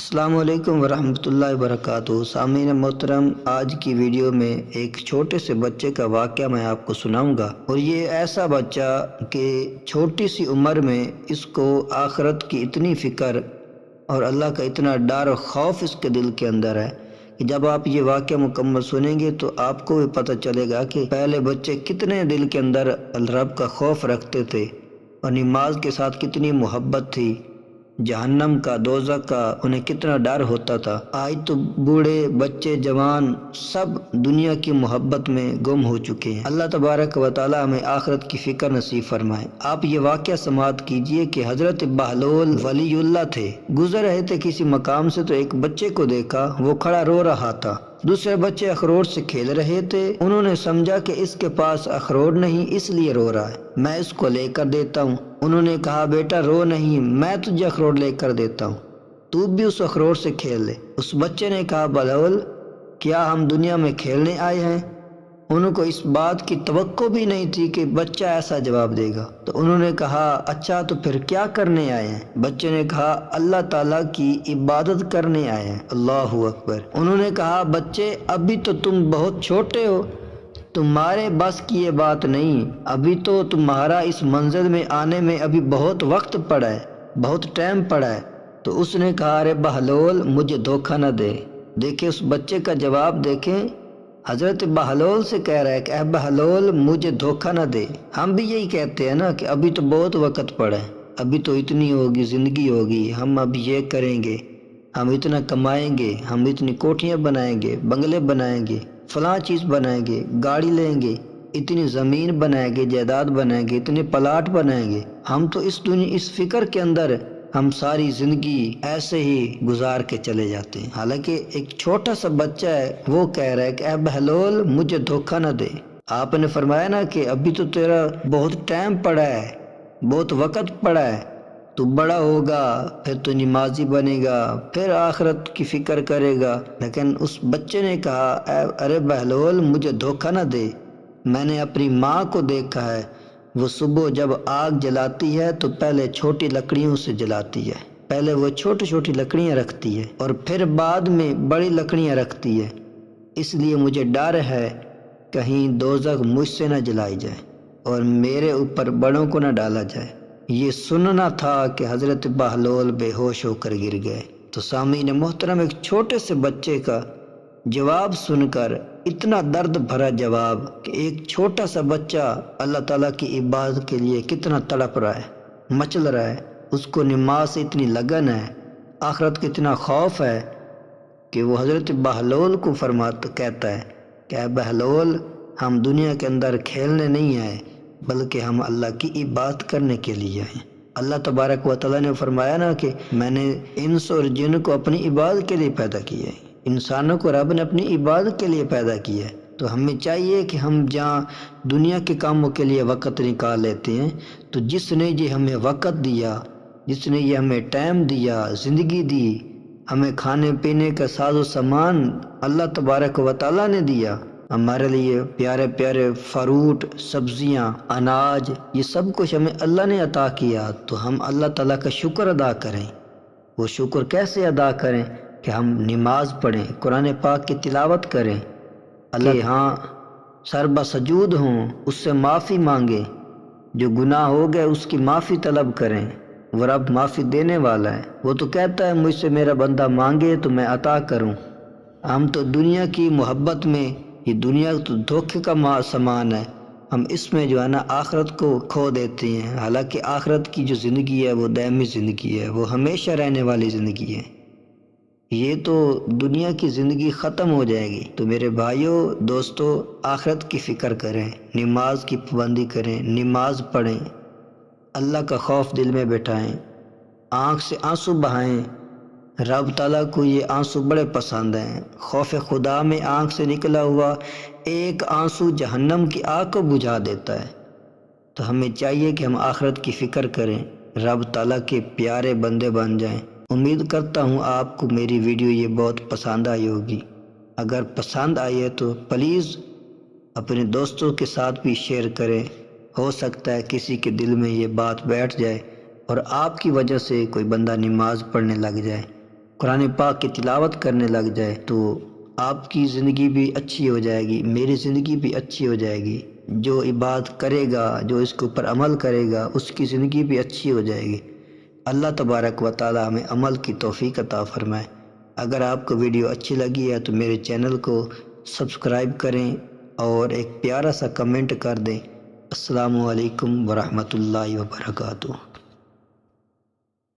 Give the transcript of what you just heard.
السلام علیکم ورحمۃ اللہ وبرکاتہ۔ سامعین محترم، آج کی ویڈیو میں ایک چھوٹے سے بچے کا واقعہ میں آپ کو سناؤں گا، اور یہ ایسا بچہ کہ چھوٹی سی عمر میں اس کو آخرت کی اتنی فکر اور اللہ کا اتنا ڈر و خوف اس کے دل کے اندر ہے کہ جب آپ یہ واقعہ مکمل سنیں گے تو آپ کو بھی پتہ چلے گا کہ پہلے بچے کتنے دل کے اندر رب کا خوف رکھتے تھے اور نماز کے ساتھ کتنی محبت تھی، جہنم کا، دوزخ کا انہیں کتنا ڈر ہوتا تھا۔ آج تو بوڑھے، بچے، جوان سب دنیا کی محبت میں گم ہو چکے ہیں۔ اللہ تبارک و تعالی ہمیں آخرت کی فکر نصیب فرمائے۔ آپ یہ واقعہ سماعت کیجئے کہ حضرت بہلول ولی اللہ تھے، گزر رہے تھے کسی مقام سے تو ایک بچے کو دیکھا، وہ کھڑا رو رہا تھا۔ دوسرے بچے اخروٹ سے کھیل رہے تھے، انہوں نے سمجھا کہ اس کے پاس اخروٹ نہیں اس لیے رو رہا ہے، میں اس کو لے کر دیتا ہوں۔ انہوں نے کہا بیٹا رو نہیں، میں تجھے اخروٹ لے کر دیتا ہوں، تو بھی اس اخروٹ سے کھیل لے۔ اس بچے نے کہا بہلول کیا ہم دنیا میں کھیلنے آئے ہیں؟ انہوں کو اس بات کی توقع بھی نہیں تھی کہ بچہ ایسا جواب دے گا، تو انہوں نے کہا اچھا تو پھر کیا کرنے آئے ہیں؟ بچے نے کہا اللہ تعالیٰ کی عبادت کرنے آئے ہیں۔ اللہ اکبر۔ انہوں نے کہا بچے ابھی تو تم بہت چھوٹے ہو، تمہارے بس کی یہ بات نہیں، ابھی تو تمہارا اس منزل میں آنے میں ابھی بہت وقت پڑا ہے، بہت ٹائم پڑا ہے۔ تو اس نے کہا ارے بہلول مجھے دھوکہ نہ دے۔ دیکھیں اس بچے کا جواب، دیکھیں حضرت بہلول سے کہہ رہا ہے کہ اے بہلول مجھے دھوکہ نہ دے۔ ہم بھی یہی کہتے ہیں نا کہ ابھی تو بہت وقت پڑا ہے، ابھی تو اتنی ہوگی زندگی ہوگی، ہم اب یہ کریں گے، ہم اتنا کمائیں گے، ہم اتنی کوٹھیاں بنائیں گے، بنگلے بنائیں گے، فلاں چیز بنائیں گے، گاڑی لیں گے، اتنی زمین بنائیں گے، جائیداد بنائیں گے، اتنے پلاٹ بنائیں گے۔ ہم تو اس فکر کے اندر ہم ساری زندگی ایسے ہی گزار کے چلے جاتے ہیں، حالانکہ ایک چھوٹا سا بچہ ہے وہ کہہ رہا ہے کہ اے بہلول مجھے دھوکہ نہ دے۔ آپ نے فرمایا نا کہ ابھی تو تیرا بہت ٹائم پڑا ہے، بہت وقت پڑا ہے، تو بڑا ہوگا پھر تو نمازی بنے گا، پھر آخرت کی فکر کرے گا۔ لیکن اس بچے نے کہا ارے بہلول مجھے دھوکہ نہ دے، میں نے اپنی ماں کو دیکھا ہے، وہ صبح جب آگ جلاتی ہے تو پہلے چھوٹی لکڑیوں سے جلاتی ہے، پہلے وہ چھوٹی چھوٹی لکڑیاں رکھتی ہے اور پھر بعد میں بڑی لکڑیاں رکھتی ہے، اس لیے مجھے ڈر ہے کہیں دوزخ مجھ سے نہ جلائی جائے اور میرے اوپر بڑوں کو نہ ڈالا جائے۔ یہ سننا تھا کہ حضرت بہلول بے ہوش ہو کر گر گئے۔ تو سامعین محترم، ایک چھوٹے سے بچے کا جواب سن کر، اتنا درد بھرا جواب کہ ایک چھوٹا سا بچہ اللہ تعالیٰ کی عبادت کے لیے کتنا تڑپ رہا ہے، مچل رہا ہے، اس کو نماز سے اتنی لگن ہے، آخرت کا اتنا خوف ہے کہ وہ حضرت بہلول کو کہتا ہے کہ اے بہلول ہم دنیا کے اندر کھیلنے نہیں آئے بلکہ ہم اللہ کی عبادت کرنے کے لیے آئے۔ اللہ تبارک و تعالیٰ نے فرمایا نا کہ میں نے انس اور جن کو اپنی عبادت کے لیے پیدا کیا ہے، انسانوں کو رب نے اپنی عبادت کے لیے پیدا کیا ہے۔ تو ہمیں چاہیے کہ ہم جہاں دنیا کے کاموں کے لیے وقت نکال لیتے ہیں، تو جس نے یہ ہمیں وقت دیا، جس نے یہ ہمیں ٹائم دیا، زندگی دی، ہمیں کھانے پینے کا ساز و سامان اللہ تبارک و تعالیٰ نے دیا، ہمارے لیے پیارے پیارے فروٹ، سبزیاں، اناج، یہ سب کچھ ہمیں اللہ نے عطا کیا، تو ہم اللہ تعالیٰ کا شکر ادا کریں۔ وہ شکر کیسے ادا کریں کہ ہم نماز پڑھیں، قرآن پاک کی تلاوت کریں، اللہ کے ہاں سر بسجود ہوں، اس سے معافی مانگیں، جو گناہ ہو گئے اس کی معافی طلب کریں، وہ رب معافی دینے والا ہے۔ وہ تو کہتا ہے مجھ سے میرا بندہ مانگے تو میں عطا کروں۔ ہم تو دنیا کی محبت میں، یہ دنیا تو دھوکے کا سامان ہے، ہم اس میں جو ہے نا آخرت کو کھو دیتے ہیں، حالانکہ آخرت کی جو زندگی ہے وہ دائمی زندگی ہے، وہ ہمیشہ رہنے والی زندگی ہے۔ یہ تو دنیا کی زندگی ختم ہو جائے گی۔ تو میرے بھائیوں دوستو، آخرت کی فکر کریں، نماز کی پابندی کریں، نماز پڑھیں، اللہ کا خوف دل میں بٹھائیں، آنکھ سے آنسو بہائیں۔ رب تعالیٰ کو یہ آنسو بڑے پسند ہیں۔ خوف خدا میں آنکھ سے نکلا ہوا ایک آنسو جہنم کی آگ کو بجھا دیتا ہے۔ تو ہمیں چاہیے کہ ہم آخرت کی فکر کریں، رب تعالیٰ کے پیارے بندے بن جائیں۔ امید کرتا ہوں آپ کو میری ویڈیو یہ بہت پسند آئی ہوگی۔ اگر پسند آئی ہے تو پلیز اپنے دوستوں کے ساتھ بھی شیئر کریں، ہو سکتا ہے کسی کے دل میں یہ بات بیٹھ جائے اور آپ کی وجہ سے کوئی بندہ نماز پڑھنے لگ جائے۔ قرآن پاک کی تلاوت کرنے لگ جائے تو آپ کی زندگی بھی اچھی ہو جائے گی، میری زندگی بھی اچھی ہو جائے گی۔ جو عبادت کرے گا، جو اس کے اوپر عمل کرے گا، اس کی زندگی بھی اچھی ہو جائے گی۔ اللہ تبارک و تعالی ہمیں عمل کی توفیق عطا فرمائے۔ اگر آپ کو ویڈیو اچھی لگی ہے تو میرے چینل کو سبسکرائب کریں اور ایک پیارا سا کمنٹ کر دیں۔ السلام علیکم ورحمۃ اللہ وبرکاتہ۔